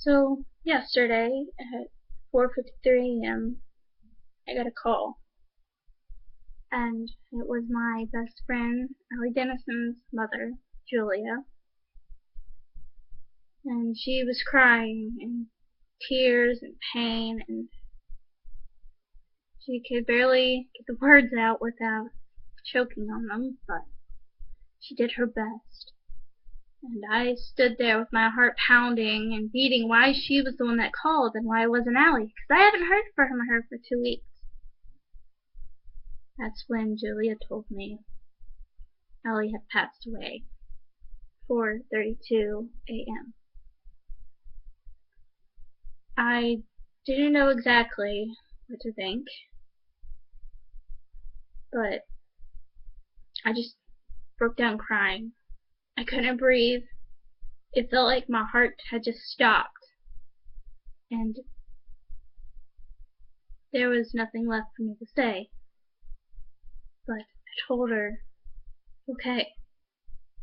So yesterday at 4:53 a.m. I got a call, and it was my best friend Alley Denisen's mother, Julia, and she was crying in tears and pain, and she could barely get the words out without choking on them, but she did her best. And I stood there with my heart pounding and beating why she was the one that called and why it wasn't Allie, because I haven't heard from her for 2 weeks. That's when Julia told me Allie had passed away. 4:32 a.m. I didn't know exactly what to think, but I just broke down crying. I couldn't breathe. It felt like my heart had just stopped, and there was nothing left for me to say. But I told her, okay.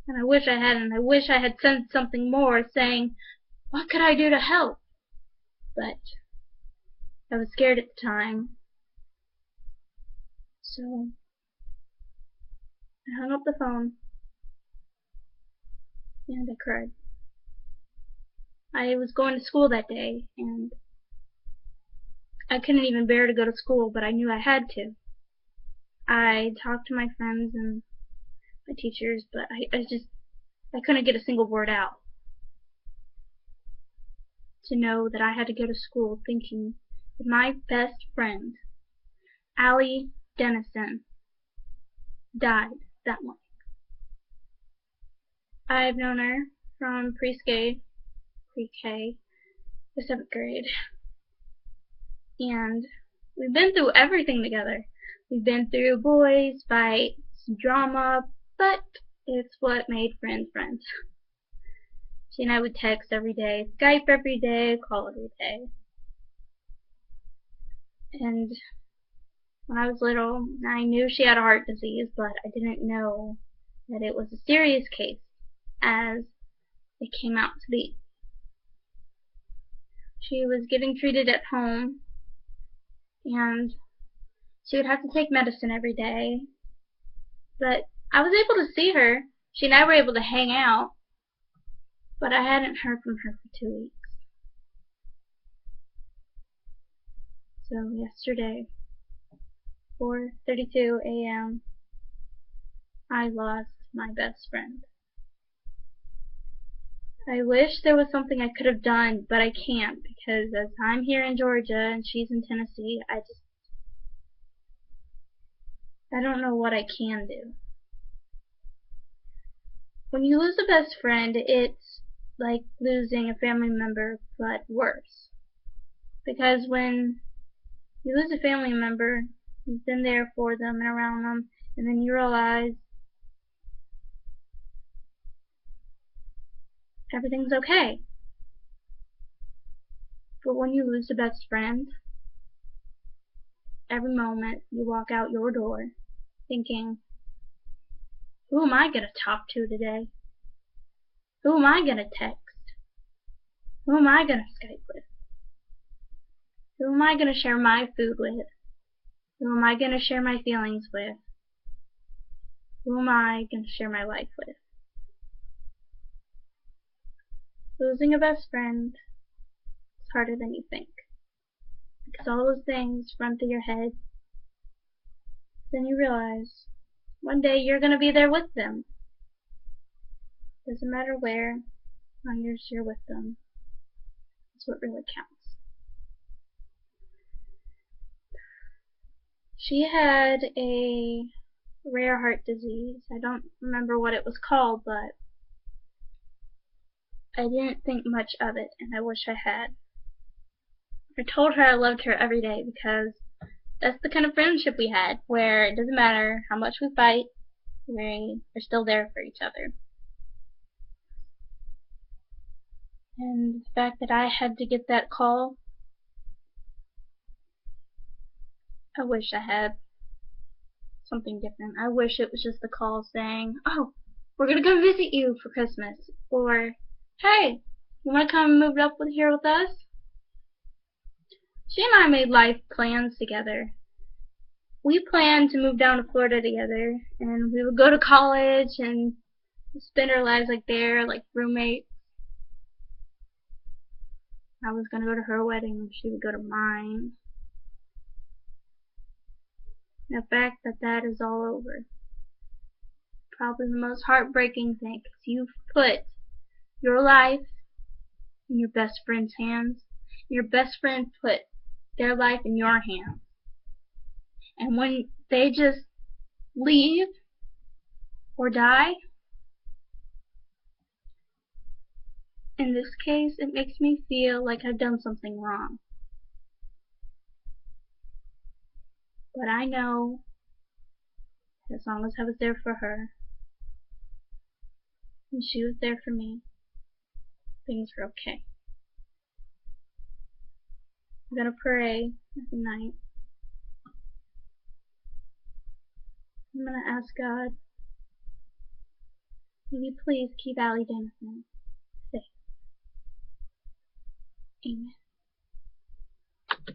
And I wish I hadn't. I wish I had said something more, saying, what could I do to help? But I was scared at the time, so I hung up the phone and I cried. I was going to school that day, and I couldn't even bear to go to school, but I knew I had to. I talked to my friends and my teachers, but I couldn't get a single word out. To know that I had to go to school thinking that my best friend, Alley Danisen, died that morning. I've known her from pre-K to 7th grade, and we've been through everything together. We've been through boys, fights, drama, but it's what made friends friends. She and I would text every day, Skype every day, call every day. And when I was little, I knew she had a heart disease, but I didn't know that it was a serious case, as it came out to be. She was getting treated at home, and she would have to take medicine every day. But I was able to see her. She and I were able to hang out, but I hadn't heard from her for 2 weeks. So yesterday, 4:32 a.m., I lost my best friend. I wish there was something I could have done, but I can't, because as I'm here in Georgia and she's in Tennessee, I don't know what I can do. When you lose a best friend, it's like losing a family member, but worse. Because when you lose a family member, you've been there for them and around them, and then you realize everything's okay. But when you lose a best friend, every moment you walk out your door thinking, who am I going to talk to today? Who am I going to text? Who am I going to Skype with? Who am I going to share my food with? Who am I going to share my feelings with? Who am I going to share my life with? Losing a best friend is harder than you think, because all those things run through your head. Then you realize one day you're going to be there with them. Doesn't matter where, as long as you're with them. That's what really counts. She had a rare heart disease. I don't remember what it was called, but I didn't think much of it, and I wish I had. I told her I loved her every day, because that's the kind of friendship we had, where it doesn't matter how much we fight, we are still there for each other. And the fact that I had to get that call, I wish I had something different. I wish it was just a call saying, oh, we're going to come visit you for Christmas, or hey, You want to come and move up here with us? She and I made life plans together. We planned to move down to Florida together, and we would go to college and spend our lives like there, like roommates. I was gonna go to her wedding, and she would go to mine. The fact that that is all over, probably the most heartbreaking thing, because you've put your life in your best friend's hands. Your best friend put their life in your hands. And when they just leave or die, in this case, it makes me feel like I've done something wrong. But I know as long as I was there for her, and she was there for me, things were okay. I'm gonna pray at night. I'm gonna ask God, will you please keep Alley Danisen?